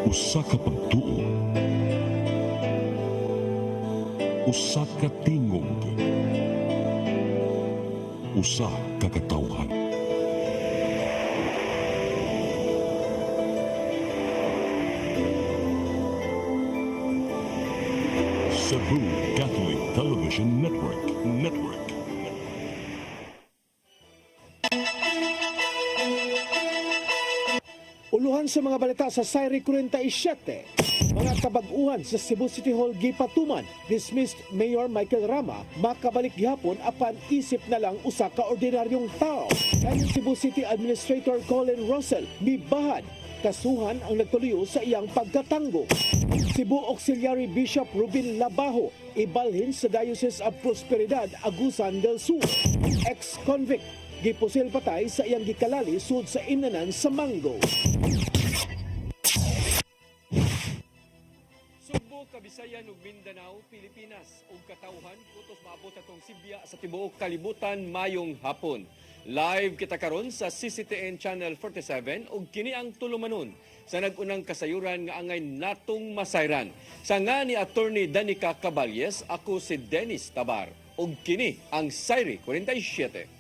Usa ka pagtuo, usa ka tingog, usa ka katawhan. Cebu Catholic Television Network. Uluhan sa mga balita sa Sayri 47. Mga kabag-uhan sa Cebu City Hall gipatuman, dismissed Mayor Michael Rama makabalik gihapon apan isip na lang usa ka ordinaryong tao. Kanyang Cebu City Administrator Colin Russell mibahad kasuhan ang nagtuloy sa iyang pagkatanggo. Cebu Auxiliary Bishop Rubin Labajo ibalhin sa Diocese of Prosperidad, Agusan del Sur. Ex-convict gipusil patay sa iyang gikalali sud sa imnanan sa Mango. Sugbo, Kabisayan ug Mindanao, Pilipinas ug katawhan kutos maabot atong Sibya sa tibuok kalibutan mayong hapon. Live kita karon sa CCTN Channel 47 ug kini ang tulumanon sa nagunang kasayuran nga angay natong masayran. Sa nga ni Attorney Danica Caballes, ako si Dennis Tabar ug kini ang Sayri 47.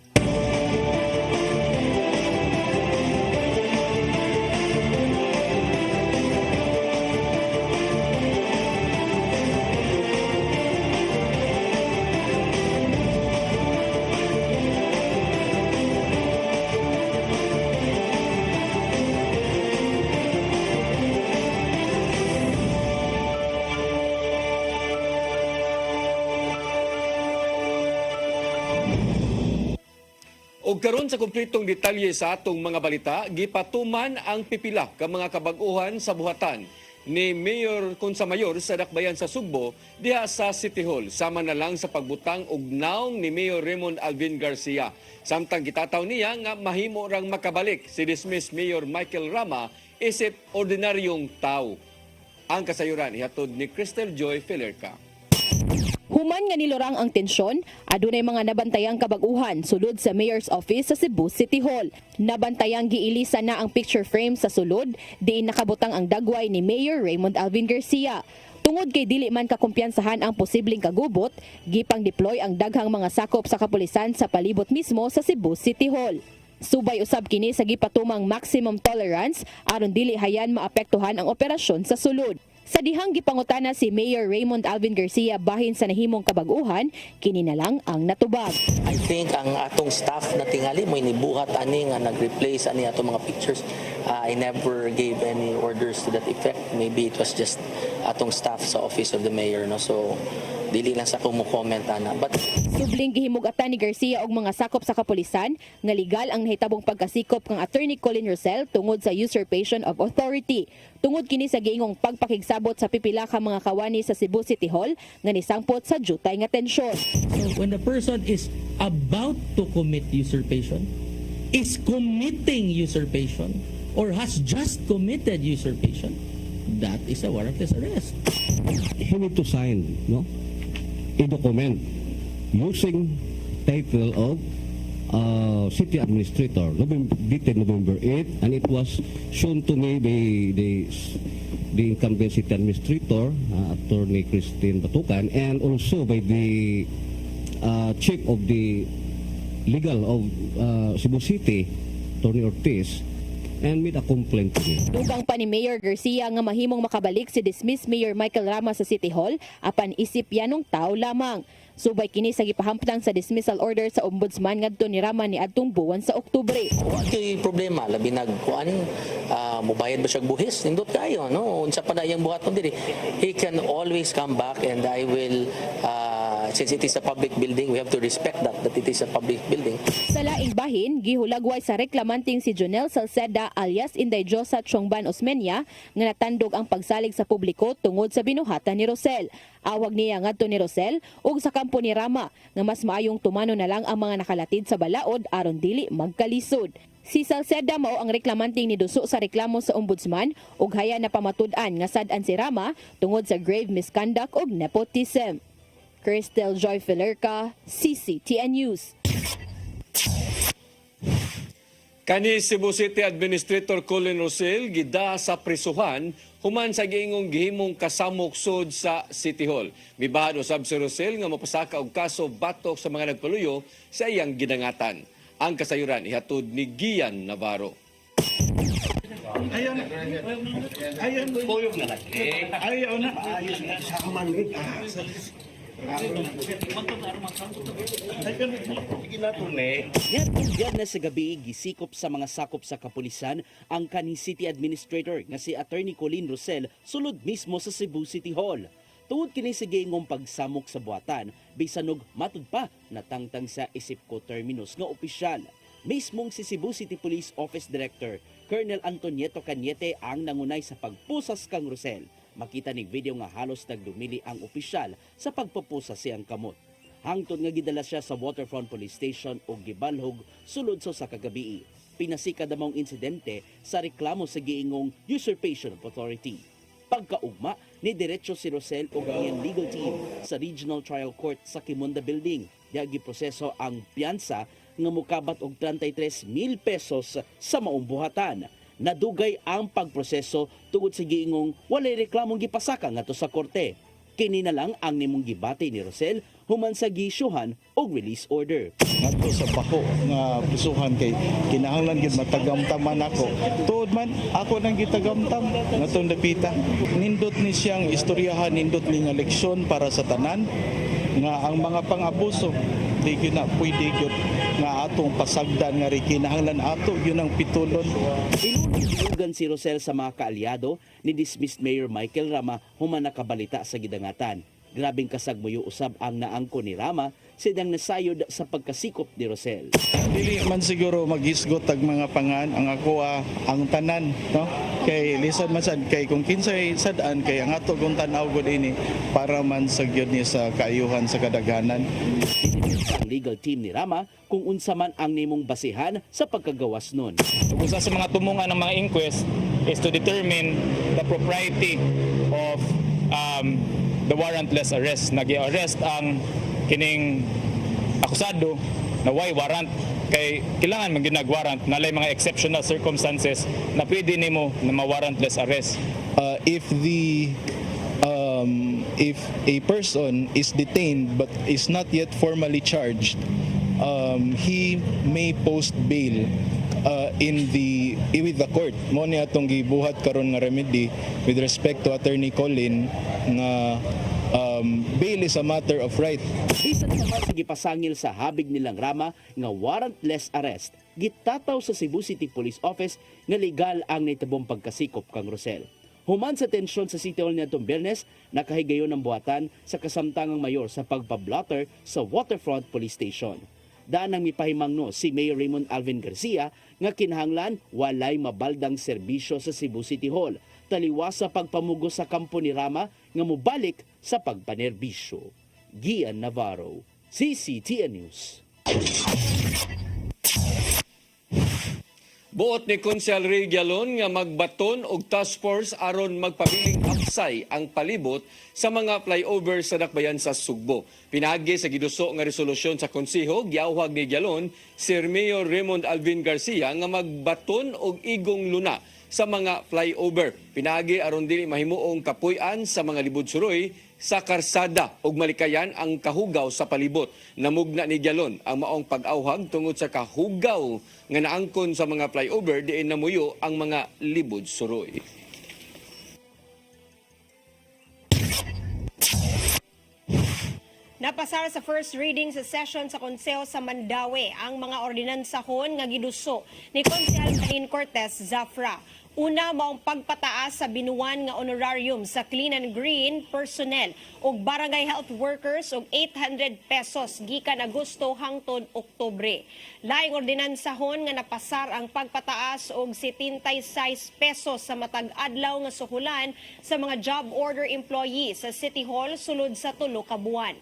Og karon sa kumpletong detalye sa atong mga balita, gipatuman ang pipila ka mga kabag-uhan sa buhatan ni Mayor Consamayor sa Dakbayan sa Sugbo diha sa City Hall. Sama na lang sa pagbutang og naong ni Mayor Raymond Alvin Garcia. Samtang gitataw niya nga mahimo rang makabalik si dismissed Mayor Michael Rama isip ordinaryong tao. Ang kasayuran ihatod ni Crystal Joy Filerca. Human nga nilorang ang tensyon, adunay mga nabantayang kabag-uhan sulod sa Mayor's Office sa Cebu City Hall. Nabantayang giilisa na ang picture frame sa sulod, diin nakabutang ang dagway ni Mayor Raymond Alvin Garcia. Tungod kay dili man kakumpiyansahan ang posibleng kagubot, gipang deploy ang daghang mga sakop sa kapulisan sa palibot mismo sa Cebu City Hall. Subay usab kini sa gipatumang maximum tolerance aron dili hayan maapektuhan ang operasyon sa sulod. Sa dihang gipangutana si Mayor Raymond Alvin Garcia bahin sa nahimong kabag-uhan, kini na lang ang natubag. I think ang atong staff na tingali mo inibuhat ani nga nag-replace ani atong mga pictures. I never gave any orders to that effect. Maybe it was just atong staff sa office of the mayor, no. So dili lang sa kumo-comment ana. But subling gihimug-atan ni Garcia og mga sakop sa kapulisan nga legal ang nahitabong pagkasikop kang Attorney Colin Russell tungod sa usurpation of authority. Tungod kini sa giingong pagpakigsabot sa pipila ka mga kawani sa Cebu City Hall nga nisangpot sa jutay nga tensyon. So when the person is about to commit usurpation, is committing usurpation, or has just committed usurpation, that is a warrantless arrest. He need to sign, no, a document using title of city administrator, dated November 8, and it was shown to me the incumbent city administrator, Attorney Christine Batucan, and also by the chief of the legal of Cebu City, Attorney Ortiz, and made a complaint to me. Dugang pa ni Mayor Garcia nga mahimong makabalik si dismissed Mayor Michael Rama sa City Hall apan isip yanong tao lamang. Subay kini sa gipahamtang sa dismissal order sa ombudsman ngadto ni Rama ni adtong buwan sa Oktubre. Wala problema labi nagkuan mobayad ba siya buhis nindot kayo, no, unsa pa na iyang buhaton diri. He can always come back, and I will since it is a public building, we have to respect that it is a public building. Sa laing bahin, gihulagway sa reklamanting si Jonel Salceda alias Inday Josa Chongban Osmeña nga natandog ang pagsalig sa publiko tungod sa binuhatan ni Rosel. Awag niya ngadto ni Rosel ug sa kampo ni Rama nga mas maayong tumano na lang ang mga nakalatid sa balaod aron dili magkalisod. Si Salceda mao ang reklamanting ni duso sa reklamo sa ombudsman ug haya na pamatud-an nga sad-an si Rama tungod sa grave misconduct ug nepotism. Crystal Joy Filerca, CCTN News. Kani Cebu City Administrator Colin Rosel gida sa prisuhan human sa giingong gihimong kasamoksod sa City Hall. Mibahad usab si Rosel nga mapasaka og kaso batok sa mga nagpaluyo sa iyang ginangatan. Ang kasayuran ihatod ni Gian Navarro. Yan na sa gabi gisikop sa mga sakop sa kapulisan ang kaning City Administrator nga si Attorney Colin Rosel sulod mismo sa Cebu City Hall. Tuod kini sa giingong pagsamok sa buhatan, bisan og matud pa natangtang sa isip ko terminus nga opisyal. Mismong si Cebu City Police Office Director Colonel Antonieto Cañete ang nangunay sa pagpusas kang Rosel. Makita ning video nga halos nagdumili ang opisyal sa pagpupusas siyang kamot. Hangtod nga gidala siya sa Waterfront Police Station o gibalhog sulod sa kagabi. Pinasika damong insidente sa reklamo sa giingong usurpation of authority. Pagkaugma, ni diretso si Rosel o iyang legal team sa Regional Trial Court sa Kimonda Building. Diya giproseso ang piyansa nga mukabat og 33,000 pesos sa maong buhatan. Nadugay ang pagproseso tungod sa giingong walay reklamong gipasaka ngadto sa korte. Kini na lang ang nimong gibati ni Rosel human sa giisyuhan og release order. Ngadto sa baho nga prisuhan kay kinahanglan gid matagamtaman ako. Tuod man ako nang gitagamtam ngatong dapita. Nindot ni siyang istoryahan, nindot ni nga leksyon para sa tanan nga ang mga pang-abuso di gyud na pwede gyud nga atong pasagdan nga ri kinahanglan ato yun ang pitulon. Inugan si Rosel sa mga kaalyado ni dismissed Mayor Michael Rama human nakabalita sa gidangatan. Grabing kasagmuyo usab ang naangko ni Rama sidang nasayod sa pagkasikop ni Rosel. Dili man siguro maghisgot tag mga pangan ang ako ang tanan no kay lisan man sad kay kung kinsay sad-an kay ang ato kung tan-aw gud ini para man sa gyud ni sa kaayuhan sa kadaghanan. Ang legal team ni Rama kung unsa man ang nimong basihan sa pagkagawas nun. Usa sa mga tumungan ng mga inquest is to determine the propriety of the warrantless arrest. Nag-arrest ang kining akusado na why warrant kay kailangan man ginag-warrant nalay mga exceptional circumstances na pwede nimo na ma-warrantless arrest. If a person is detained but is not yet formally charged, he may post bail with the court. Mo ni atong gibuhat karon nga remedy with respect to Attorney Colin nga bail is a matter of right. Bisan naman sa gipasangil sa habig nilang Rama nga warrantless arrest, gitataw sa Cebu City Police Office nga legal ang nitibong pagkasikop kang Rosel. Human sa tensyon sa City Hall nitong Biyernes, nakahigayon ng buhatan sa kasamtangang mayor sa pagpablotter sa Waterfront Police Station. Daan ang mipahimangno si Mayor Raymond Alvin Garcia nga kinahanglan walay mabaldang serbisyo sa Cebu City Hall, taliwas sa pagpamugo sa kampo ni Rama nga mubalik sa pagpanerbisyo. Gian Navarro, CCTN News. Buot ni Konsehal Ray Gialon nga magbaton og task force aron magpabiling aksay ang palibot sa mga flyover sa dakbayan sa Sugbo. Pinagi sa giduso nga resolusyon sa konseho, giawhag ni Gialon Sir Mayor Raymond Alvin Garcia nga magbaton og igong luna sa mga flyover. Pinagi aron dili mahimuong kapuy-an sa mga libod suroy sa karsada ug malikayan ang kahugaw sa palibot. Namugna ni Gialon ang maong pag-awhag tungod sa kahugaw nga naangkon sa mga flyover diin namuyo ang mga libod suroy. Napasar sa first reading sa session sa Konseho sa Mandaue ang mga ordinansahon nga giduso ni Konsehal Kanin Cortez Zafra. Una, maong pagpataas sa binuwan nga honorarium sa clean and green personnel ug barangay health workers og 800 pesos gikan Agosto hangtod Oktubre. Laing ordinansahon nga napasar ang pagpataas og 76 pesos sa matag adlaw nga suhulan sa mga job order employees sa City Hall sulod sa 3 ka buwan.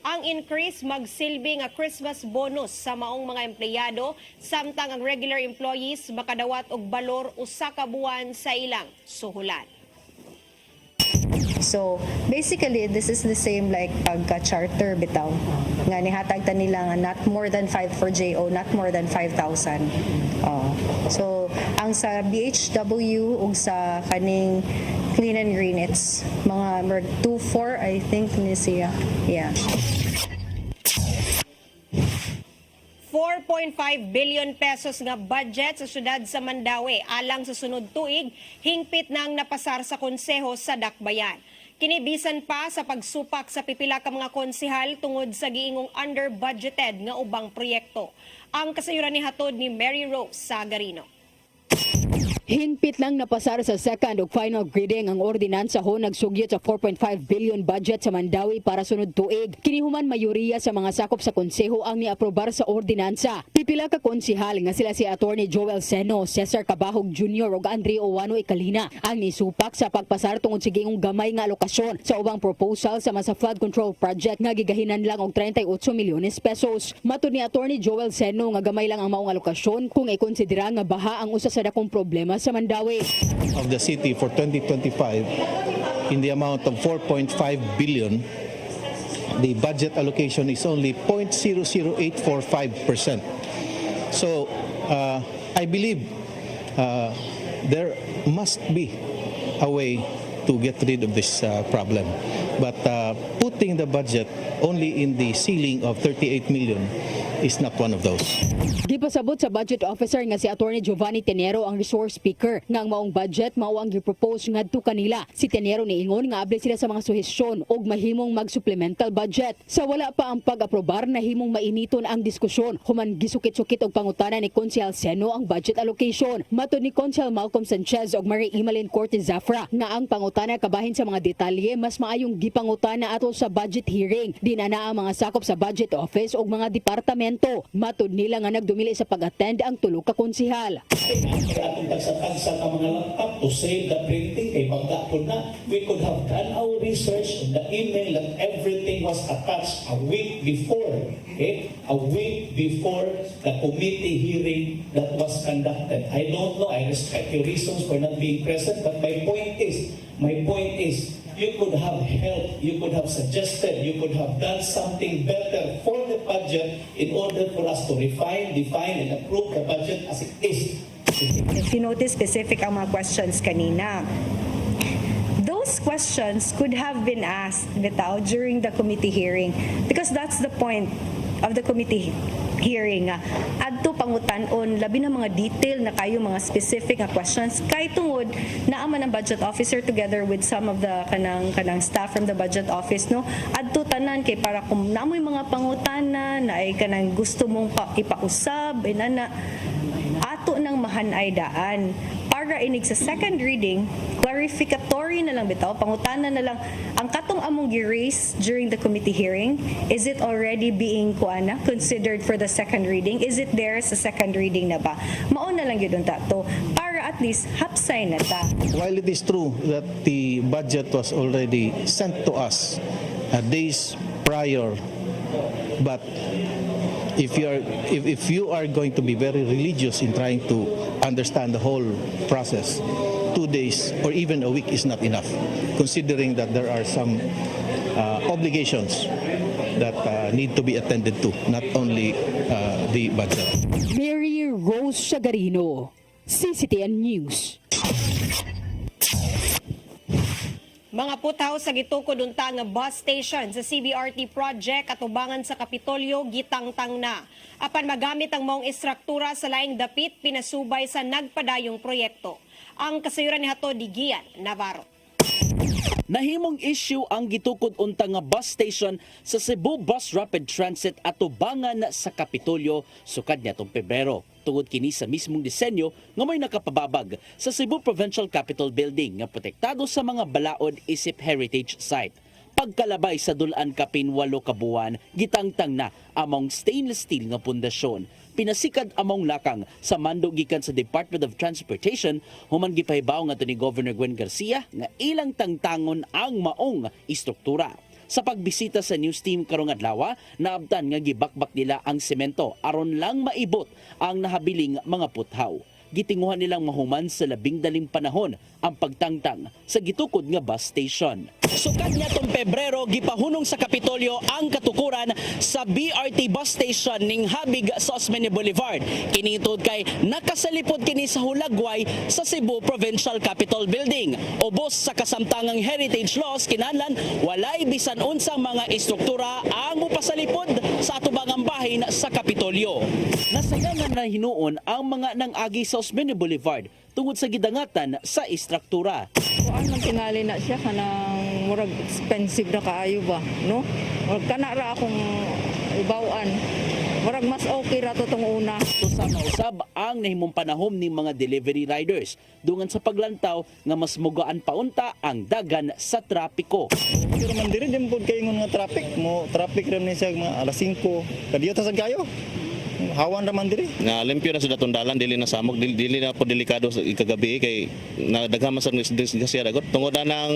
Ang increase magsilbi nga Christmas bonus sa maong mga empleyado samtang ang regular employees makadawat og balor 1 ka buwan sa ilang suhulan. So basically this is the same like pagka-charter bitaw nga nihatag ta nila nga not more than 5 for JO, not more than 5,000. So ang sa BHW ug sa kaning Clean and Green, it's mga 2-4 I think ni siya. Yeah. 4.5 billion pesos nga budget sa syudad sa Mandawi alang sa sunod tuig, hingpit nang napasar sa konseho sa Dakbayan. Kinibisan pa sa pagsupak sa pipila ka mga konsehal tungod sa giingong under-budgeted nga ubang proyekto. Ang kasayuran ni hatod ni Mary Rose Sagarino. Hingpit lang napasar sa second ug final reading ang ordinansa ho nagsugyot sa 4.5 billion budget sa Mandawi para sunod tuig. Kinihuman mayoriya sa mga sakop sa konseho ang niaprobar sa ordinansa. Pipila ka konsehal nga sila si Attorney Joel Seno, Cesar Cabahog Jr. ug Andre Owano Icalina ang nisupak sa pagpasar tungod sa giingong gamay nga alokasyon sa ubang proposal sa mga flood control project nga gigahinan lang og 38 milyones pesos. Matud ni Attorney Joel Seno nga gamay lang ang maong alokasyon kung ikonsidera nga baha ang usa sa dakong problema sa Mandawi. Of the city for 2025 in the amount of 4.5 billion, the budget allocation is only 0.00845%. So I believe there must be a way to get rid of this problem. But putting the budget only in the ceiling of 38 million is not one of those. Gipasabot sa budget officer nga si Attorney Giovanni Tenero ang resource speaker nga ang maong budget mao ang gipropose ngadto kanila. Si Tenero niingon nga abli sila sa mga suhestyon og mahimong mag-supplemental budget. Sa wala pa ang pag-aprobar nahimong mainiton ang diskusyon. Human gisukit-sukit og pangutana ni Konsehal Seno ang budget allocation. Matud ni Konsehal Malcolm Sanchez og Marie Emeline Cortez Zafra nga ang pangutana kabahin sa mga detalye mas maayong gipangutana ato sa budget hearing. Dinana ang mga sakop sa budget office og mga departamento. Matud nila nga nagdumili sa pag-attend ang tulo ka konsehal. Atong tagsa-tagsa ka mga laptop to save the printing kay bangga po na. We could have done our research on the email that everything was attached a week before. Okay? A week before the committee hearing that was conducted. I don't know, I respect your reasons for not being present, but my point is, you could have helped, you could have suggested, you could have done something better for the budget in order for us to refine, define, and approve the budget as it is. If you notice specific ang mga questions kanina, those questions could have been asked bitaw during the committee hearing because that's the point of the committee hearing. Adto pangutan-on labi na mga detail na kayo mga specific nga questions kay tungod naa man ang budget officer together with some of the kanang staff from the budget office no adto tanan kay para kung naamoy mga pangutana na ay kanang gusto mong ipausab inana ato nang mahanay daan para inig sa second reading, clarificatory na lang bitaw, pangutana na lang, ang katong among gi-raise during the committee hearing, is it already being considered for the second reading? Is it there sa second reading na ba? Mao na lang yun tato, para at least hapsay na ta. While it is true that the budget was already sent to us days prior, but if you are going to be very religious in trying to understand the whole process, 2 days or even a week is not enough, considering that there are some obligations that need to be attended to, not only the budget. Mary Rose Sagarino, CCTN News. Mga putaw sa gitukod unta nga bus station sa CBRT project at ubangan sa Kapitolyo gitangtang na. Apan magamit ang maong istruktura sa laing dapit pinasubay sa nagpadayong proyekto. Ang kasayuran ni hatod ni Gian Navarro. Nahimong issue ang gitukod unta nga bus station sa Cebu Bus Rapid Transit at ubangan sa Kapitolyo sukad nitong Pebrero. Tungod kini sa mismong disenyo nga may nakapababag sa Cebu Provincial Capitol Building nga protektado sa mga balaod isip heritage site. Pagkalabay sa dulaan kapin 8 ka buwan, gitangtang na among stainless steel nga pundasyon. Pinasikad among lakang sa mando gikan sa Department of Transportation human gipahibaw nga ni Governor Gwen Garcia nga ilang tangtangon ang maong istruktura. Sa pagbisita sa news team karong adlaw, naabtan nga gibakbak nila ang semento aron lang maibot ang nahabiling mga puthaw. gitinguhan nilang mahuman sa labing daling panahon ang pagtangtang sa gitukod nga bus station. Sukad niya tong Pebrero, gipahunong sa Kapitolyo ang katukuran sa BRT bus station ning Habig sa Osmeña Boulevard. Kinitod kay nakasalipod kini sa Hulagway sa Cebu Provincial Capitol Building. Ubos sa kasamtangang heritage laws, kinahanglan walay bisan unsang mga istruktura ang mupasalipod sa atubangang bahin sa Kapitolyo. Nasayangan na hinuon ang mga nang-agi sa Osmeña Boulevard tungod sa gidangatan sa istruktura. Kuan man tingali na siya kanang murag expensive na kaayo ba, no? Murag kana ra akong ibawaan. Murag mas okay ra to tong una. Usab usab ang nahimong panahom ni mga delivery riders dungan sa paglantaw nga mas mugaan paunta ang dagan sa trapiko. Pero man diri din pud kay nga traffic mo, traffic ram ni siya mga alas 5. Kadiyo ta sad kayo. Hawan raman diri. Na limpyo na sa datong dalan, dili na samog, dili na po delikado sa ikagabi kay nadaghaman sa disgrasya dagot tungod na ng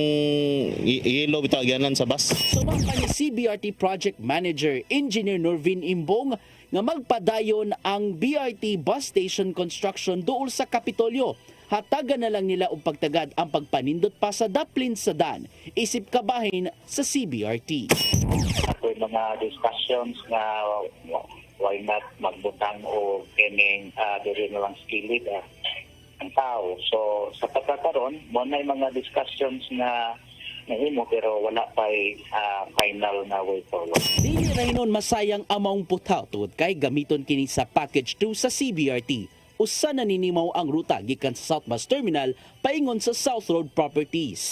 yellow bitaw agyanan sa bus. Sumang ni CBRT Project Manager Engineer Norvin Imbong nga magpadayon ang BRT bus station construction duol sa Kapitolyo. Hatagan na lang nila og pagtagad ang pagpanindot pa sa daplin sa dan isip kabahin sa CBRT. Ako mga discussions nga why not magbutang o kining diri na lang skilled ang tao. So sa pagkakaroon, mo na mga discussions na nahimo pero wala pa final na way forward. Dili ra hinon masayang among putaw tungod kay gamiton kini sa package 2 sa CBRT. Usa na ninimaw ang ruta gikan sa South Bus Terminal paingon sa South Road Properties.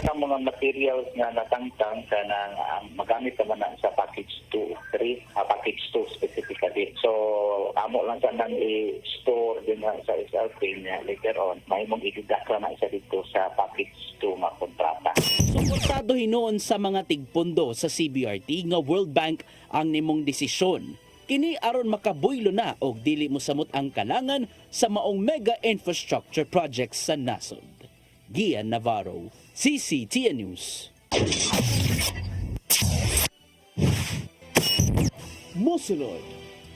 Ang mga materials nga natangtang kanang magamit naman na sa package 2, package 2 specifically. So amo lang sa nang i-store din sa SLP niya later on, mahimong ididakla na isa dito sa package 2 nga kontrata. Suportado hinuon sa mga tigpondo sa CBRT nga World Bank ang nimong desisyon. Kini aron makabuylo na og dili mo samot ang kalangan sa maong mega infrastructure projects sa nasod. Gian Navarro, CCTN News. Mosunod,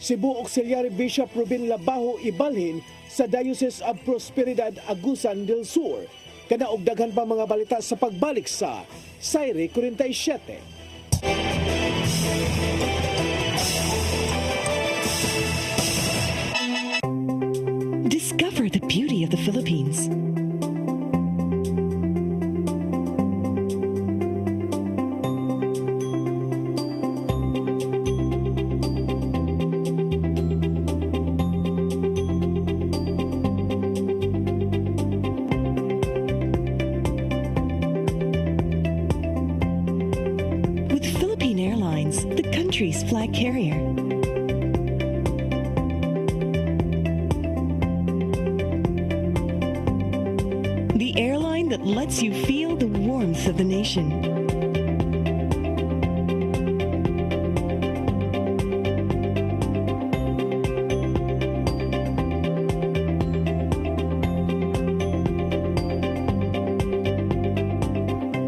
Cebu Auxiliary Bishop Ruben Labajo ibalhin sa Diocese of Prosperidad Agusan del Sur. Kanaog daghan pa mga balita sa pagbalik sa Sairi 47. Discover the beauty of the Philippines. With Philippine Airlines, the country's flag carrier. The airline that lets you feel the warmth of the nation.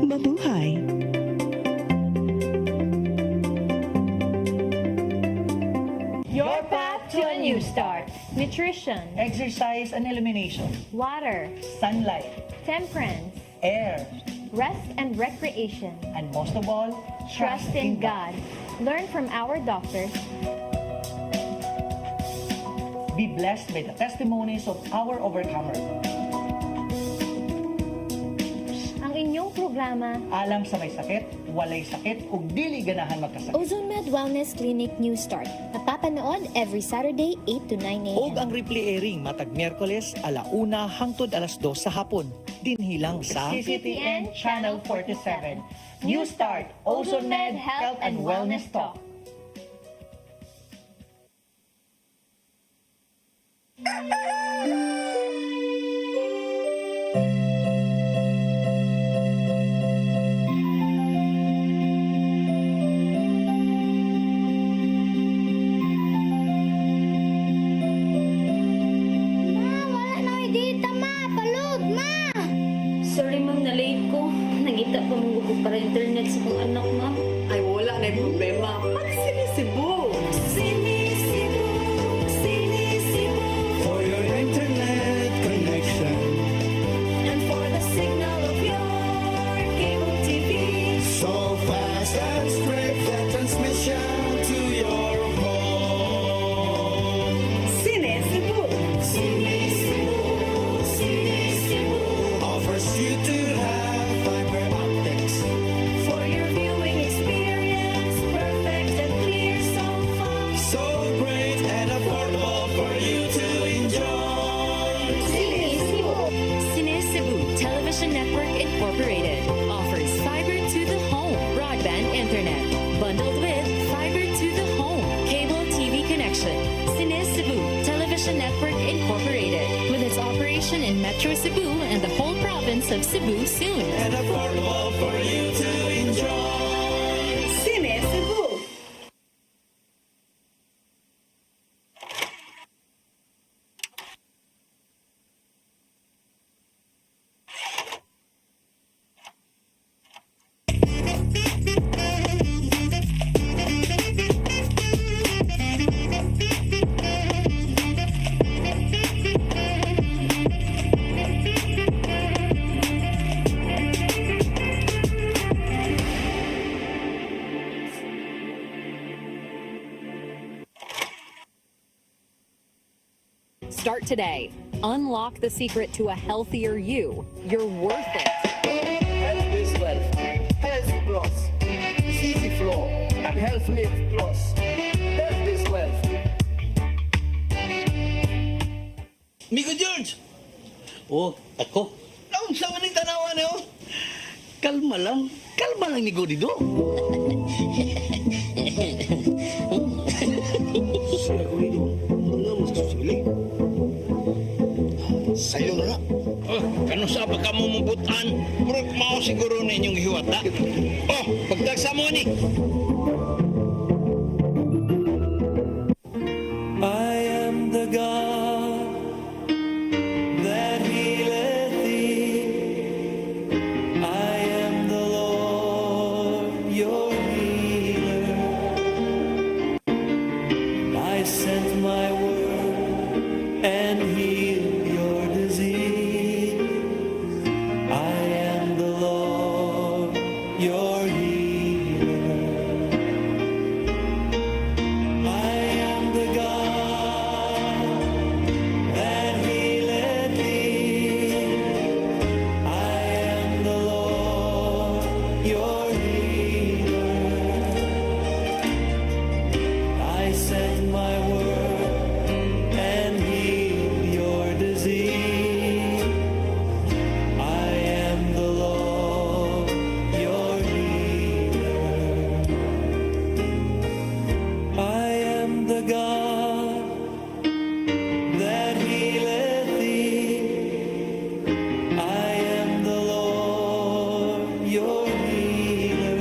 Mabuhay. Your path to a new start. Nutrition, exercise and elimination, water, sunlight, temperance, air, rest and recreation, and most of all, trust in God. Learn from our doctors. Be blessed by the testimonies of our overcomers. Ang inyong programa, Alam sa may sakit, walay sakit, ug dili ganahan magkasakit. Ozone Med Wellness Clinic New Start. Napapanood every Saturday 8 to 9 a.m. Og ang replay airing matag Miyerkules 1:00 hangtod 2:00 sa hapon. Dinhilang sa CCTN Channel 47. New Start, Ozone Med Health and Wellness Talk. Sorry ma'am, na-late ko. Nangita pa mong gusto para internet sa kong anak ma'am. Ay, wala na yung problema. Mag-sinisibo! Sinisibo, sinisibo. For your internet. station in Metro Cebu and the whole province of Cebu soon. And affordable for you to enjoy. Cine Cebu. Start today. Unlock the secret to a healthier you. You're worth it. Health is wealth. Health Plus. Easy Flow and Health Lift Plus. Health is wealth. Migo George! Oh, ako? Naon sa maning tanawan eh, oh? Kalma lang Migo dito. Sila ko dito. Ano mo sa susili? Sa'yo na. Oh, kano sa ba ka mo mabutan? Murag mao siguro na inyong hiwata. Oh, pagdagsa mo ni. I am the God that healeth thee. I am the Lord, your healer. I sent my word and healed your disease. I am the Lord, your healer. I am the God that healeth thee. I am the Lord, your healer. I sent my word and healed your disease. I am the Lord, your healer. I am the God that healeth thee. I am the Lord, your healer.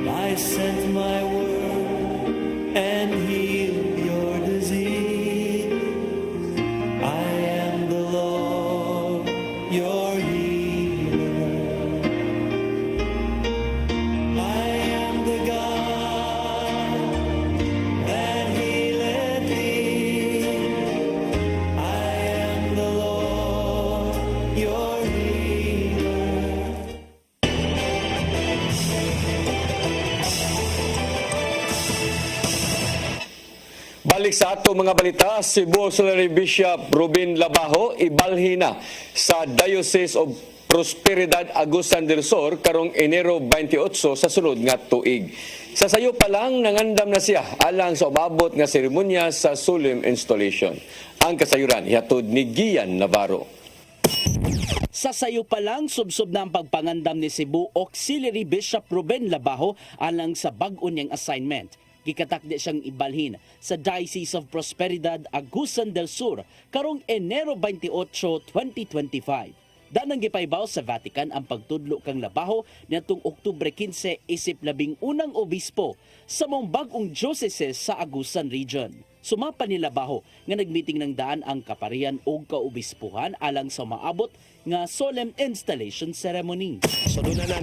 I sent my word and healed your disease. I am the Lord, your healer. I am the God that healeth thee. I am the Lord, your healer. Balik sa ato mga balita, Cebu Auxiliary Bishop Ruben Labajo ibalhina sa Diocese of Prosperidad Agusan del Sur karong Enero 28 sa sunod nga tuig. Sa sayo pa lang nangandam na siya alang sa umabot nga seremonya sa solemn installation. Ang kasayuran ihatod ni Gian Navarro. Sa sayo pa lang, subsob na ang pagpangandam ni Cebu Auxiliary Bishop Ruben Labajo alang sa bag-o niyang assignment. Gikatakdi siyang ibalhin sa Diocese of Prosperidad Agusan del Sur karong Enero 28, 2025. Danang gipaybaw sa Vatican ang pagtudlo kang Labajo niadtong Oktubre 15 isip 11 obispo sa mong bag-ong diocese sa Agusan Region. Sumapa ni Labajo nga nagmeeting ng daan ang kaparian o kaobispuhan alang sa maabot nga solemn installation ceremony. So doon na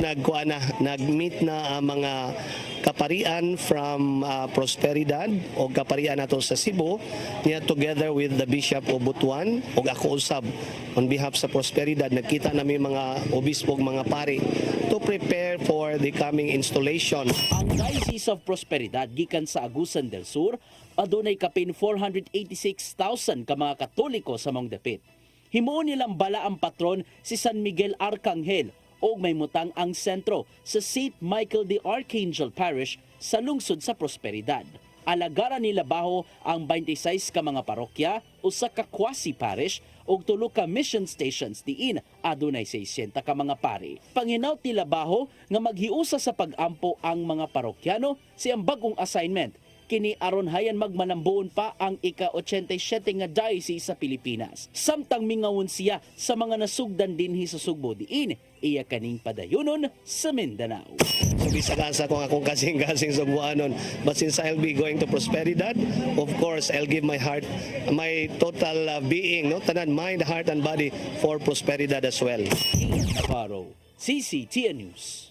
nag-meet na ang mga kaparian from Prosperidad o kaparian nato sa Cebu niya together with the Bishop of Butuan o ako usab on behalf sa Prosperidad nagkita namin mga obispo ug mga pari to prepare for the coming installation. Ang Diocese of Prosperidad gikan sa Agusan del Sur adunay kapin 486,000 ka mga Katoliko sa mong dapit. Himuon nilang bala ang patron si San Miguel Arcangel o may mutang ang sentro sa St. Michael the Archangel Parish sa lungsod sa Prosperidad. Alagaran ni Labajo ang 26 ka mga parokya o sa quasi parish o 3 ka mission stations diin adunay 600 ka mga pari. Panginaut ni Labajo nga maghiusa sa pag-ampo ang mga parokyano siyang bagong assignment Kini aron hayan magmanambuon pa ang ika-87 nga diocese sa Pilipinas. Samtang mingawon siya sa mga nasugdan dinhi sa Sugbo diin iya kaning padayonon sa Mindanao. So bisag-asa ko akong kasing-kasing Sugboanon. But since I'll be going to Prosperidad, of course, I'll give my heart, my total being, no, tanan, mind, heart, and body for Prosperidad as well. Ian Navarro, CCTN News.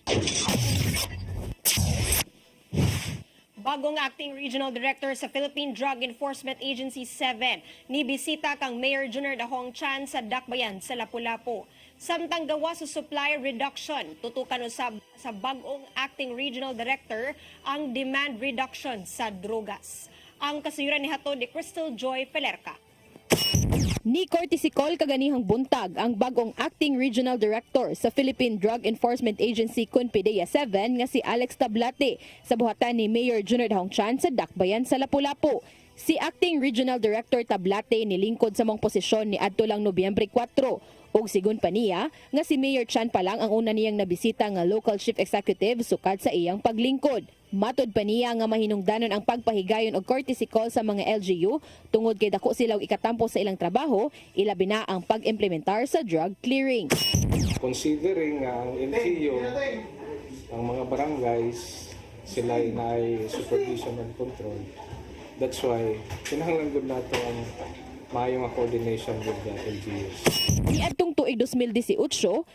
Bagong acting regional director sa Philippine Drug Enforcement Agency 7 ni bisita kang Mayor Junior Dahong Chan sa Dakbayan sa Lapu-Lapu. Samtang gawa sa supply reduction, tutukan usab sa bagong acting regional director ang demand reduction sa drogas. Ang kasayuran ni hatod ni Crystal Joy Pelerca. Ni courtesy call kaganihang buntag ang bagong acting regional director sa Philippine Drug Enforcement Agency CONPIDEA 7 nga si Alex Tablate sa buhatan ni Mayor Junior Dahong Chan sa Dakbayan sa Lapu-Lapu. Si acting regional director Tablate nilingkod sa mong posisyon ni adto lang Nobyembre 4 ug sigon pa niya nga si Mayor Chan pa lang ang una niyang nabisita nga local chief executive sukad sa iyang paglingkod. Matod pa niya nga mahinungdanon ang pagpahigayon og courtesy call sa mga LGU tungod kay dako silaw ikatampo sa ilang trabaho, ilabi na ang pag-implementar sa drug clearing. Considering ang LGU, ang mga barangays, sila ay supervision and control. That's why kinahanglan gud nato ang maayong coordination with the LGUs. Niadtong tuig 2018,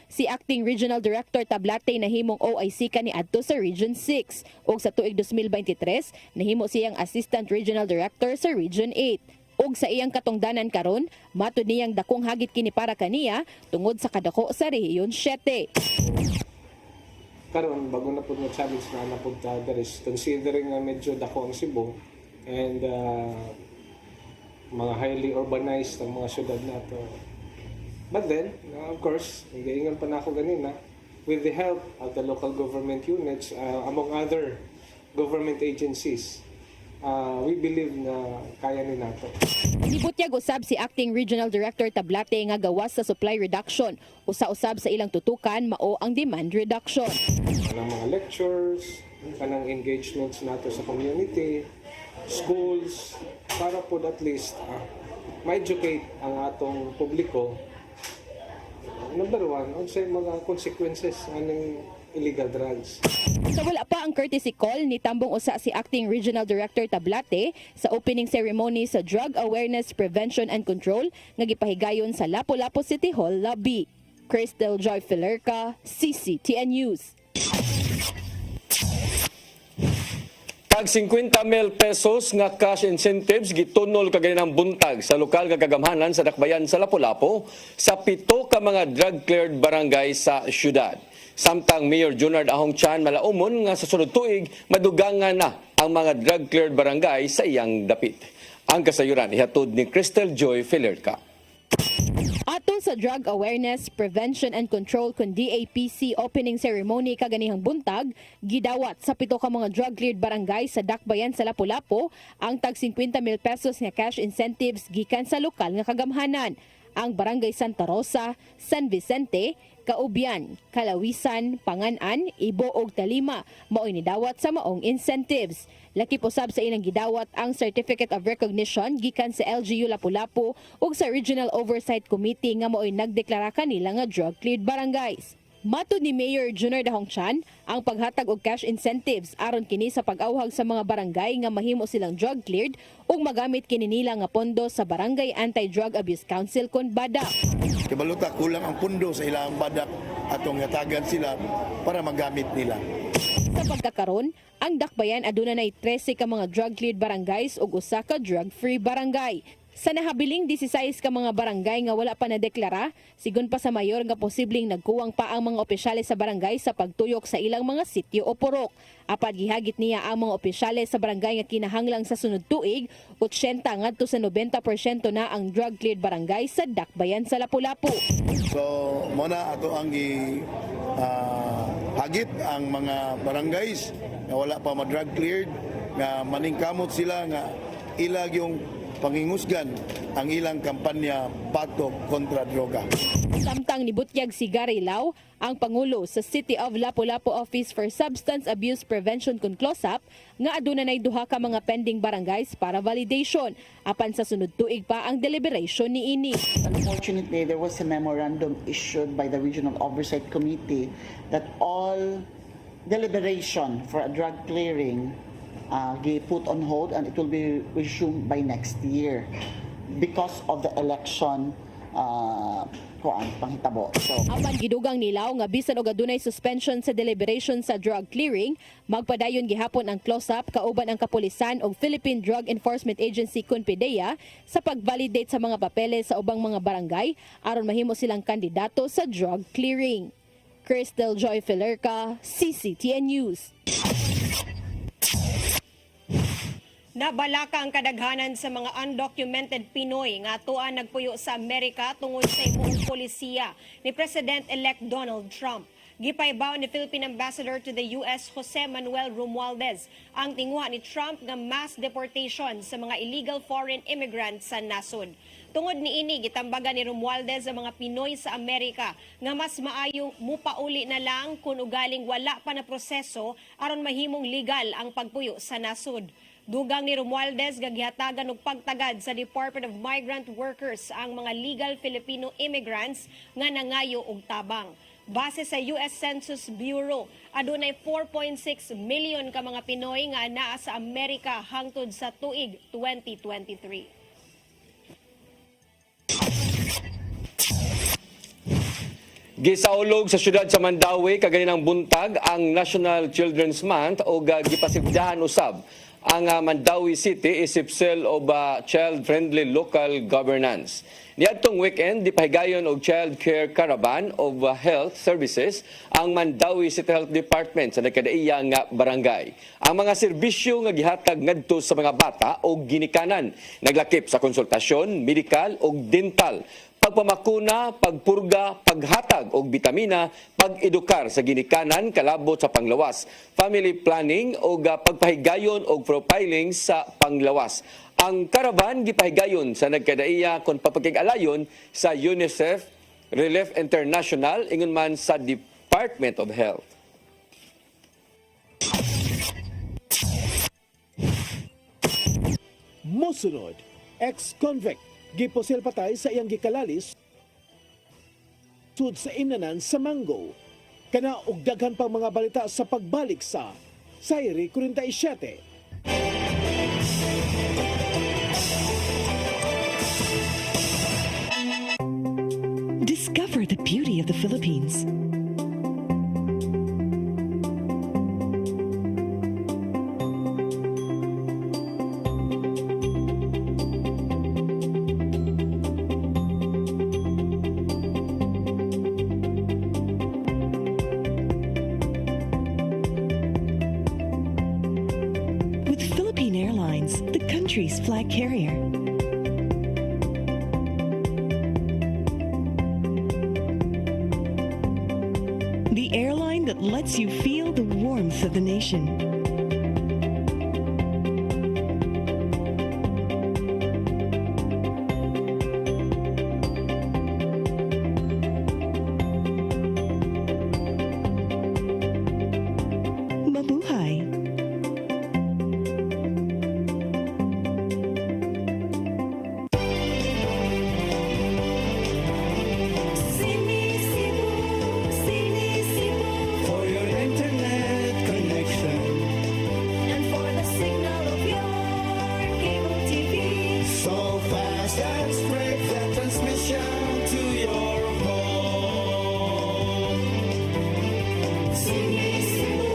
si acting regional director Tablate nahimong OIC kaniadto sa Region 6 ug sa tuig 2023 nahimo siyang assistant regional director sa Region 8. Ug sa iyang katungdanan karon, matud niyang dakong hagit kini para kaniya tungod sa kadako sa Rehiyon 7. Karon bago na pud nga challenge na napud ta there is considering nga medyo dako ang Cebu and mga highly urbanized ang mga syudad nato. But then, of course, nagaingan pa na ako ganina, with the help of the local government units, among other government agencies, we believe na kaya ni nato. Nibutyag usab si acting regional director Tablate nga gawas sa supply reduction. Usa-usab sa ilang tutukan mao ang demand reduction. Kanang mga lectures, kanang engagements nato sa community, schools, para po at least ma-educate ang atong publiko. Number one, sa mga consequences ng illegal drugs. Sa wala pa ang courtesy call, nitambong usa si acting regional director Tablate sa opening ceremony sa Drug Awareness, Prevention and Control nga gipahigayon sa Lapu-Lapu City Hall lobby. Crystal Joy Pelerca, CCTN News. Tag 50,000 pesos nga cash incentives gitunol kaganinang buntag sa lokal nga kagamhanan sa Dakbayan sa Lapu-Lapu sa 7 ka mga drug-cleared barangay sa syudad. Samtang Mayor Junior Dahong Chan malaumon nga sa sunod tuig madugangan na ang mga drug-cleared barangay sa iyang dapit. Ang kasayuran ihatod ni Crystal Joy Pelerca. Atol sa Drug Awareness, Prevention and Control kun DAPC opening ceremony kaganihang buntag, gidawat sa 7 ka mga drug-cleared barangay sa Dakbayan sa Lapu-Lapu ang tag 50,000 pesos nga cash incentives gikan sa lokal nga kagamhanan. Ang Barangay Santa Rosa, San Vicente, Kaubian, Kalawisan, Panganan, Ibo ug Talima mao'y nidawat sa maong incentives. Lakip usab sa ilang gidawat ang Certificate of Recognition gikan sa LGU Lapu-Lapu ug sa Regional Oversight Committee nga mao'y nagdeklara kanila nga drug-cleared barangays. Matud ni Mayor Junior Dahong Chan, ang paghatag og cash incentives aron kini sa pag-awhag sa mga barangay nga mahimo silang drug cleared ug magamit kini nila nga pondo sa Barangay Anti-Drug Abuse Council kon BADAC. Kibaluta kulang ang pondo sa ilang BADAC atong yatagan sila para magamit nila. Sa pagkakaron, ang Dakbayan aduna nay 13 ka mga drug cleared barangays ug 1 ka drug free barangay. Sa nahabiling 16 ka mga barangay nga wala pa nadeklara, sigon pa sa mayor nga posibleng nagkuwang pa ang mga opisyales sa barangay sa pagtuyok sa ilang mga sityo o purok. Apad gihagit niya ang mga opisyales sa barangay nga kinahanglang sa sunod tuig, 80 ngadto sa 90% na ang drug cleared barangay sa Dakbayan sa Lapu-Lapu. So, muna ato ang hagit ang mga barangays na wala pa ma-drug cleared, nga maningkamot sila nga ilag yung pangingusgan ang ilang kampanya batok kontra droga. Samtang nibutyag si Gary Lau, ang Pangulo sa City of Lapu-Lapu Office for Substance Abuse Prevention kun CLOSAP, nga aduna nay duha ka mga pending barangays para validation. Apan sa sunod tuig pa ang deliberation niini. Unfortunately, there was a memorandum issued by the Regional Oversight Committee that all deliberation for a drug clearing put on hold and it will be resumed by next year because of the election panghitabo. So, apan gidugang nilaw nga bisan og adunay suspension sa deliberation sa drug clearing, magpadayon gihapon ang CLOSAP kauban ang kapulisan og Philippine Drug Enforcement Agency kun PDEA sa pag-validate sa mga papeles sa ubang mga barangay aron mahimo silang kandidato sa drug clearing. Crystal Joy Filerca, CCTN News. Nabalaka ang kadaghanan sa mga undocumented Pinoy nga tuan nagpuyo sa Amerika tungod sa imong polisiya ni President-elect Donald Trump. Gipaybaw ni Philippine Ambassador to the US Jose Manuel Romualdez ang tingwa ni Trump nga mass deportation sa mga illegal foreign immigrants sa nasod. Tungod niini gitambagan ni Romualdez ang mga Pinoy sa Amerika nga mas maayong mupauli na lang kung ugaling wala pa na proseso aron mahimong legal ang pagpuyo sa nasod. Dugang ni Romualdez gagihatagan og pagtagad sa Department of Migrant Workers ang mga legal Filipino immigrants nga nangayo og tabang. Base sa US Census Bureau, adunay 4.6 million ka mga Pinoy nga anaa sa Amerika hangtod sa tuig 2023. Gisaulog sa syudad sa Mandawi kaganinang buntag ang National Children's Month o gipasigdahan usab ang Mandawi City isip cell of child-friendly local governance. Niadtong weekend, dipahigayon og Child Care Caravan of Health Services ang Mandawi City Health Department sa nagkadaiya nga barangay. Ang mga serbisyo nga gihatag ngadto sa mga bata o ginikanan naglakip sa konsultasyon, medikal o dental, pagpamakuna, pagpurga, paghatag og bitamina, pag-edukar sa ginikanan kalabot sa panglawas, family planning o pagpahigayon og profiling sa panglawas. Ang karavan gipahigayon sa nagkadaiya kon papakig-alayon sa UNICEF, Relief International, ingon man sa Department of Health. Mosunod, ex-convict giposil patay sa iyang gikalalis sud sa inanan sa Mango. Kana og daghan pang mga balita sa pagbalik sa Sayri 47. Discover the beauty of the Philippines. With Philippine Airlines, the country's flag carrier. The airline that lets you feel the warmth of the nation. Mabuhay. For your internet connection and for the signal of your cable TV, so fast and straight the transmission to your home. Sini Cebu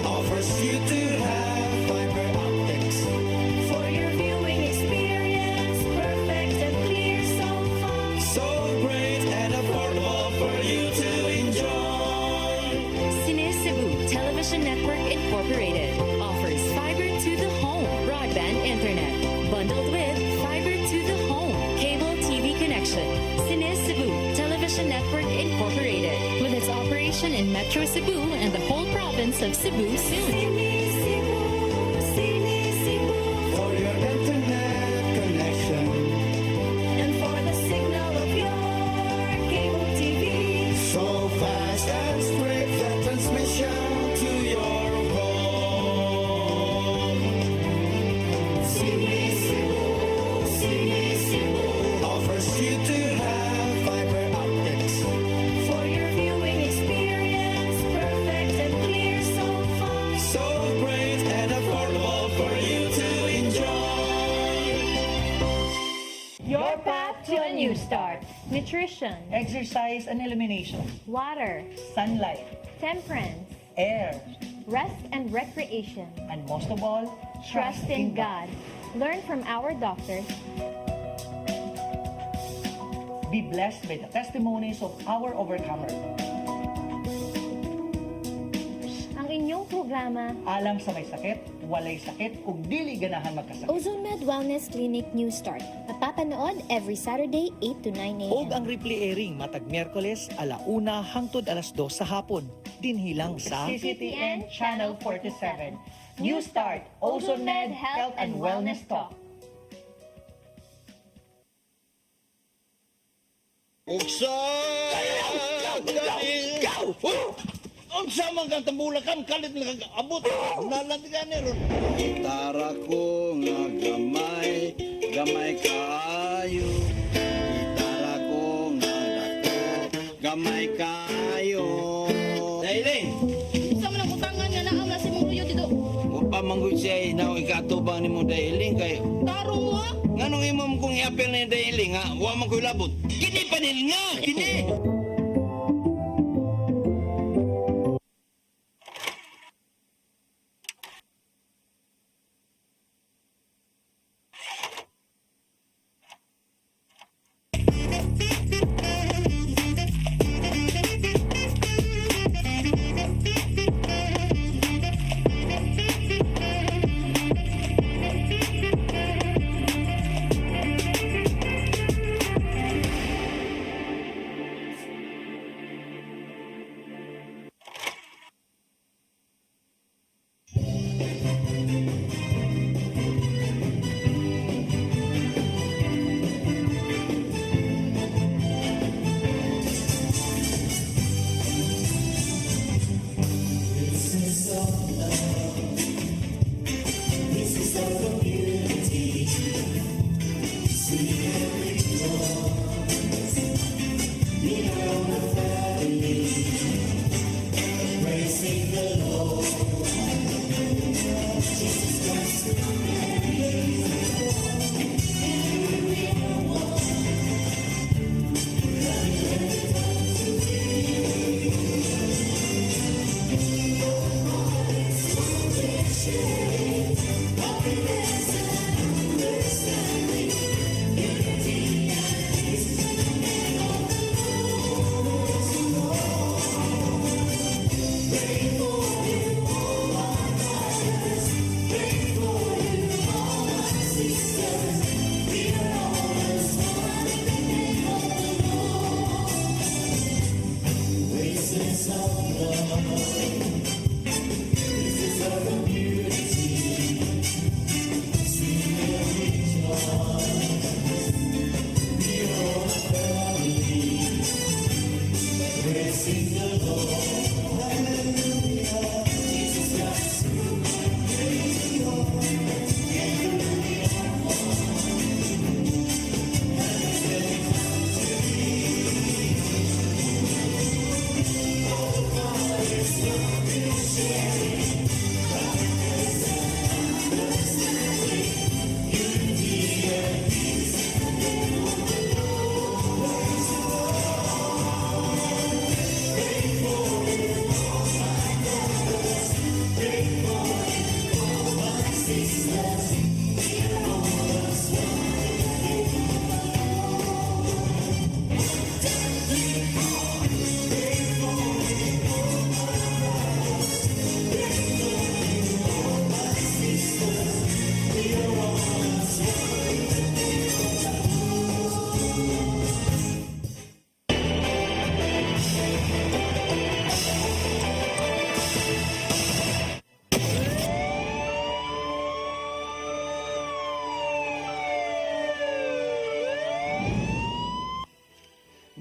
offers you to have fiber optics for your viewing experience, perfect and clear so far, so great and affordable for you to enjoy. Cine Cebu Television Network Incorporated offers fiber to the home broadband internet bundled with fiber to the home cable TV connection. Cine Cebu Television Network Incorporated with its operation in Metro Cebu and the whole province of Cebu soon. Cine Cebu. Your path to a new start. Nutrition, Exercise and elimination. water, Sunlight. temperance, Air. rest and recreation. And most of all, Trust in God. Learn from our doctors. Be blessed by the testimonies of our overcomers. Ang inyong programa, Alam sa may sakit, walay sakit, ug dili ganahan magkasakit. Ozone Med Wellness Clinic New Start. Mapapanood every Saturday 8 to 9 a.m. Og ang replay airing matag Miyerkules 1:00 hangtod 2:00 sa hapon. Dinhilang sa CCTN Channel 47. New Start, Ozone Med Health and Wellness Talk. Unsa man kang tambulakan kalit na abot nalandigan ni ron. Gitara ko nga gamay, gamay kaayo. Gitara ko nga dako, gamay kaayo. Dailing. Unsa man ang utangan nga naa nga si mong luyo dito? Upa manggod siya na ikatubang ni mo Dailing kay. Tarong mo? Nganong imong kung iapil ni Dailing ha, wa man ko'y labot. Kini panil nga, kini.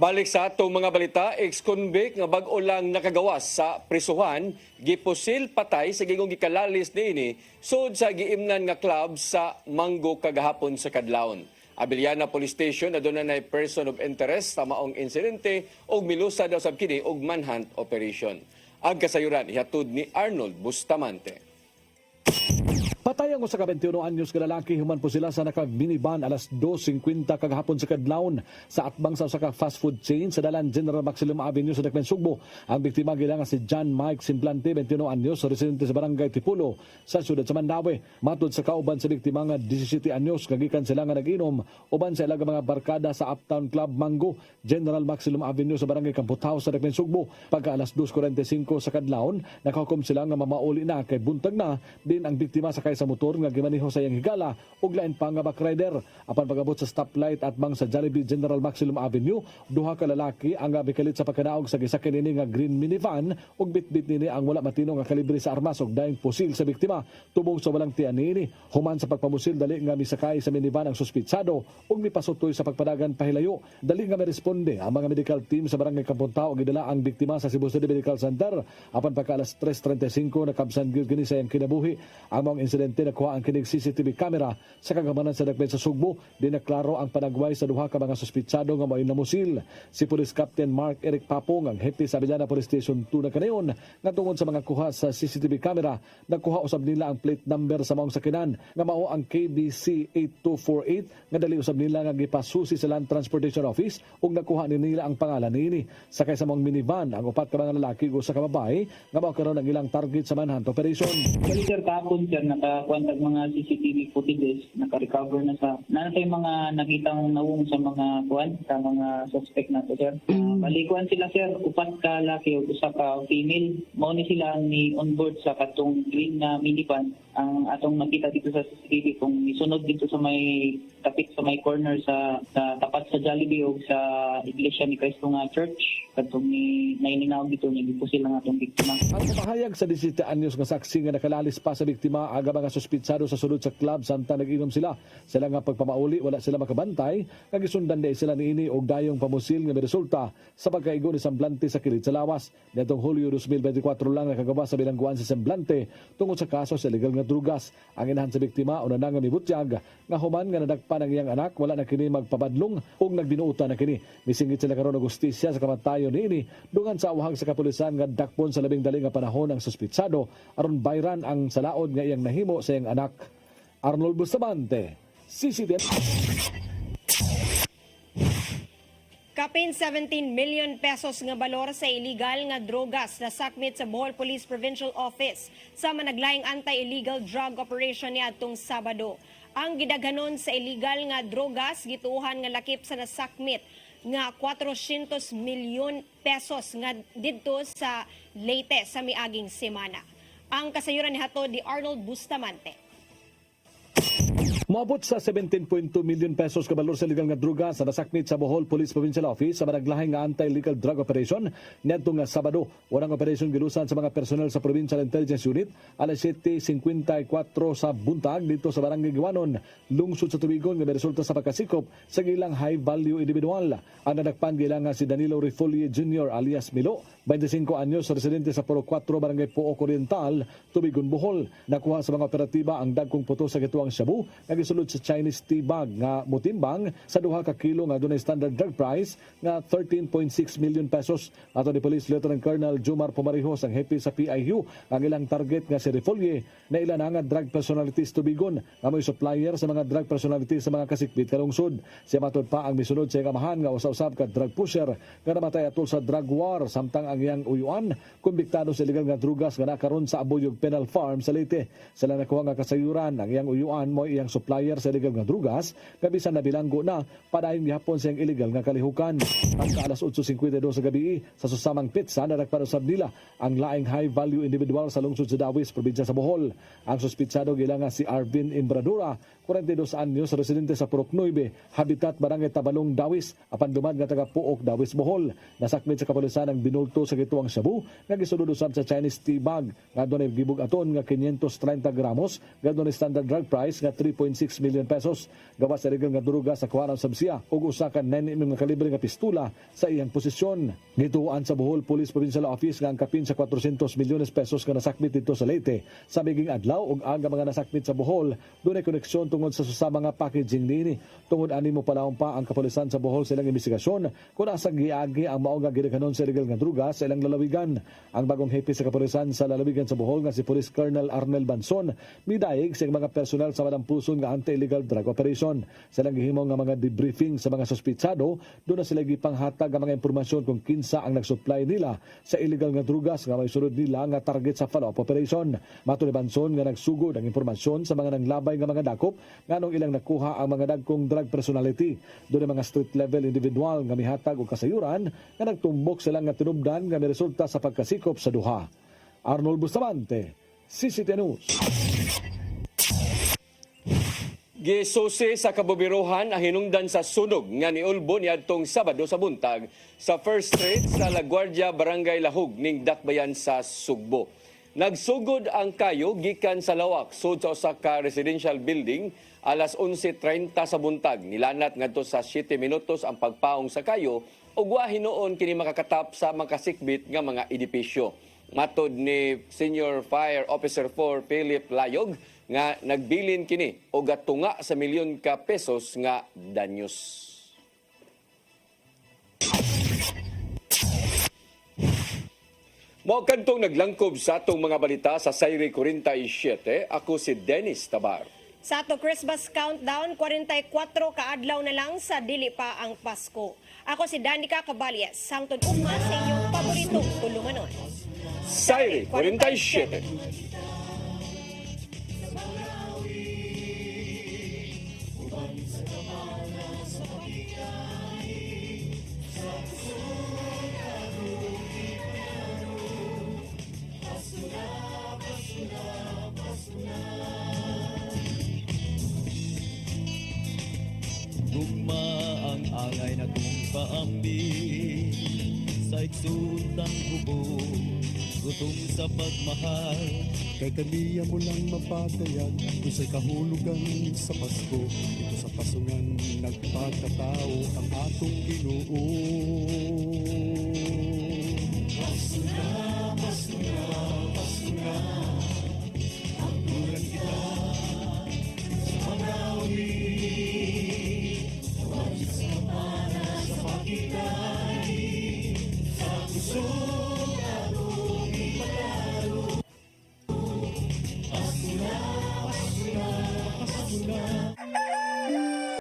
Balik sa atong mga balita, ex-convict nga bag-o lang nakagawas sa prisuhan, gipusil patay sa gingong gikalalis niini sud sa giimnan nga club sa Mango kagahapon sa Kadlawon. Abiliana Police Station aduna nay person of interest sa maong insidente og milusa daw sab kini og manhunt operation. Ang kasayuran ihatod ni Arnold Bustamante. Patay ang usa ka 21 anyos ka lalaki human po sila sa naka-minivan alas 2:50 kagahapon sa kadlawon sa atbang sa usa ka fast food chain sa dalan General Maximilian Avenue sa Dakmen, Sugbo. Ang biktima gilang si John Mike Simplante, 21 anyos, residente sa barangay Tipulo sa siyudad sa Mandaue. Matod sa kauban sa biktima nga 17 anyos kagikan sila nga nag-inom uban sa ilang mga barkada sa Uptown Club Mango, General Maximilian Avenue sa barangay Kamputaw sa Dakmen, Sugbo. Pagka alas 2:45 sa kadlawon, nakahukom sila nga mamauli na kay buntag na din ang biktima sa sa motor nga gimaniho sa iyang higala ug lain pa nga backrider. Apan pagabot sa stoplight at bang sa Jollibee General Maximilian Avenue, duha ka lalaki ang bikalit sa pagkadaog sa gisakyan nini nga green minivan ug bitbit nini ang wala matino nga kalibre sa armas ug daing pusil sa biktima. Tubong sa walang tiyan nini, human sa pagpamusil dali nga misakay sa minivan ang suspitsado ug mipasutoy sa pagpadagan pahilayo. Dali nga meresponde ang mga medical team sa barangay Kamputaw ug gidala ang biktima sa Cebu City Medical Center. Apan pagka alas 3:35 nakabsan gyud kini sa iyang kinabuhi. Ang mga insidente nakuha ang kinig CCTV camera sa kagamanan sa Dakmen sa Sugbo. Di naklaro ang panagway sa duha ka mga suspitsado nga mo'y namusil. Si Police Captain Mark Eric Papong, ang hepe sa Avellana Police Station 2 na kanayon, nga tungod sa mga kuha sa CCTV camera, nagkuha usab nila ang plate number sa maong sakinan nga mao ang KBC 8248 nga dali usab nila nga gipasusi sa Land Transportation Office ug nakuha ni nila ang pangalan niini. Sakay sa maong minivan ang upat ka mga lalaki ug usa ka babae nga mao karon ang ilang target sa manhunt operation. Sir, kahapon sir, nakakuha mga CCTV footages, naka-recover na sa nanatay mga nakitang nawong sa mga kuwan, sa mga suspect nato sir. Balikuan sila sir, upat ka laki o usa ka female. Mao ni sila ni onboard sa katong green na minivan. Ang atong nakita dito sa CCTV kung isunod dito sa may tapik sa may corner sa tapat sa Jollibee o sa Iglesia ni Cristo nga Church, katong ni naininawag dito ni po sila nga atong biktima. Ang pamahayag sa 17 anyos nga saksi nga nakalalis pa sa biktima aga mga suspitsado sa sulod sa club samtang nag-inom sila. Sila nga pagpamauli wala sila makabantay, nagisundan di sila niini og dayong pamusil nga resulta sa pagkaigo ni Semblante sa kilid sa lawas. Nitong Hulyo 2024 lang nakagawa sa bilangguan si Semblante tungod sa kaso sa illegal nga drugas. Ang inahan sa biktima una nga mibutyag nga human nga nadagpan ang iyang anak wala na kini magpabadlong ug nagbinuutan na kini. Misingit sila karon og hustisya sa kamatayon niini dungan sa awhag sa kapulisan nga dakpon sa labing dali nga panahon ang suspitsado aron bayran ang salaod nga iyang nahimo sa iyang anak. Arnold Bustamante, CCTV. Kapin 17 million pesos nga balor sa illegal nga drogas na sakmit sa Bohol Police Provincial Office sa managlaing anti-illegal drug operation ni atong Sabado. Ang gidaghanon sa illegal nga drogas gituuhan nga lakip sa nasakmit nga 400 milyon pesos nga didto sa Leyte sa miaging semana. Ang kasayuran ni hatod ni Arnold Bustamante. Moabot sa 17.2 million pesos kabalor sa legal nga droga sa nasakmit sa Bohol Police Provincial Office sa managlaing nga anti-illegal drug operation nitong nga Sabado. Warang operasyon gilusan sa mga personel sa Provincial Intelligence Unit alas 7:54 sa buntag dito sa Barangay Giwanon, lungsod sa Tubigon nga resulta sa pagkasikop sa gilang high value individual. Ang nadakpan gilang nga si Danilo Refolie Jr. alias Milo, 25 anyos, residente sa Puro 4 Barangay Pook Oriental, Tubigon, Bohol. Nakuha sa mga operatiba ang dagkong puto sa gituang shabu gisulod sa Chinese tea bag nga mutimbang sa 2 ka kilo nga dunay standard drug price nga 13.6 million pesos. Ato ni Police Lieutenant Colonel Jomar Pumarihos, ang hepe sa PIU, ang ilang target nga si Refolie na ilan nga drug personalities Tubigon nga may supplier sa mga drug personalities sa mga kasikbit kalungsod. Siya matod pa ang misunod sa kamahan nga usa-usab ka drug pusher nga namatay atol sa drug war samtang ang iyang uyuan kumbiktado sa illegal nga drugas nga nakaron sa Abuyog Penal Farm sa Leyte. Sila nakuha nga kasayuran ang iyang uyuan mo iyang supplier sa illegal nga drugas nga bisan na bilanggo na padayon gihapon sa iyang illegal nga kalihukan. Ang alas 8:52 sa gabi sa susamang pitsa na nagparusab nila ang laing high value individual sa lungsod sa Dawis, probinsya sa Bohol. Ang suspitsado gila nga si Arvin Imbradura, 42 anyos, residente sa Purok 9, habitat Barangay Tabalong, Dawis, apan dumad nga taga Puok, Dawis, Bohol. Nasakmit sa kapulisan ang binulto sa gituang shabu nga gisulod usab sa Chinese tea bag nga dunay gibug aton nga 530 gramos nga dunay standard drug price nga 3.6 million pesos. Gawas sa illegal nga druga sa kuwaran sa siya ug usa ka 9mm nga kalibre nga pistola sa iyang posisyon. Gituan sa Bohol Police Provincial Office nga ang kapin sa 400 milyones pesos nga nasakmit dito sa Leyte. Sa miging adlaw ug aga mga nasakmit sa Bohol, dunay koneksyon tungod sa susama nga packaging niini. Tungod ani mo palawon pa ang kapulisan sa Bohol sa ilang investigasyon kung asa giagi ang mao nga gidaghanon sa illegal nga drugas droga sa ilang lalawigan. Ang bagong hepe sa kapulisan sa lalawigan sa Bohol nga si Police Colonel Arnel Banson midayeg sa mga personel sa Madampuson nga anti-illegal drug operation. Sa ilang gihimo nga mga debriefing sa mga suspitsado, doon na sila gipanghatag ang mga impormasyon kung kinsa ang nagsupply nila sa illegal nga drugas nga may sulod nila nga target sa follow-up operation. Mato ni Banson nga nagsugod ang impormasyon sa mga nanglabay nga mga dakop nganong ilang nakuha ang mga dagkong drug personality. Doon mga street level individual nga mihatag og kasayuran nga nagtumbok sila nga tinubdan nga miresulta sa pagkasikop sa duha. Arnold Bustamante, CCTV News. Gisusi sa kabubiruhan ang hinungdan sa sunog nga niulbo niadtong Sabado sa buntag sa First Street sa LaGuardia, Barangay Lahug ning Dakbayan sa Sugbo. Nagsugod ang kayo gikan sa lawak sud sa usa ka residential building alas 11:30 sa buntag. Nilanat ngadto sa 7 minutos ang pagpaong sa kayo ug wa hinuon kini makakatap sa makasikbit nga mga edipisyo. Matod ni Senior Fire Officer 4 Philip Layog nga nagbilin kini og gatunga sa milyon ka pesos nga danyos. Mao kantong naglangkob sa atong mga balita sa Sayri 47, ako si Dennis Tabar. Sa ato Christmas countdown, 44 kaadlaw na lang sa dili pa ang Pasko. Ako si Danica Caballes, hangtod ugma sa inyong paboritong tulumanon. Sayri 47. Gugma ang angay na kong paambi sa iksuntang hubo, gutom sa pagmahal. Kay kaniya mo lang mapatayan kung sa'y kahulugan sa Pasko. Ito sa pasungan nagpagkatao ang atong Ginoo. Pasko na, Pasko na, Pasko na. Hagduran kita sa mga uli. Tawagin sa para sa pakitay. Sa puso atong ipagkaro. Pasko na, Pasko na, Pasko na.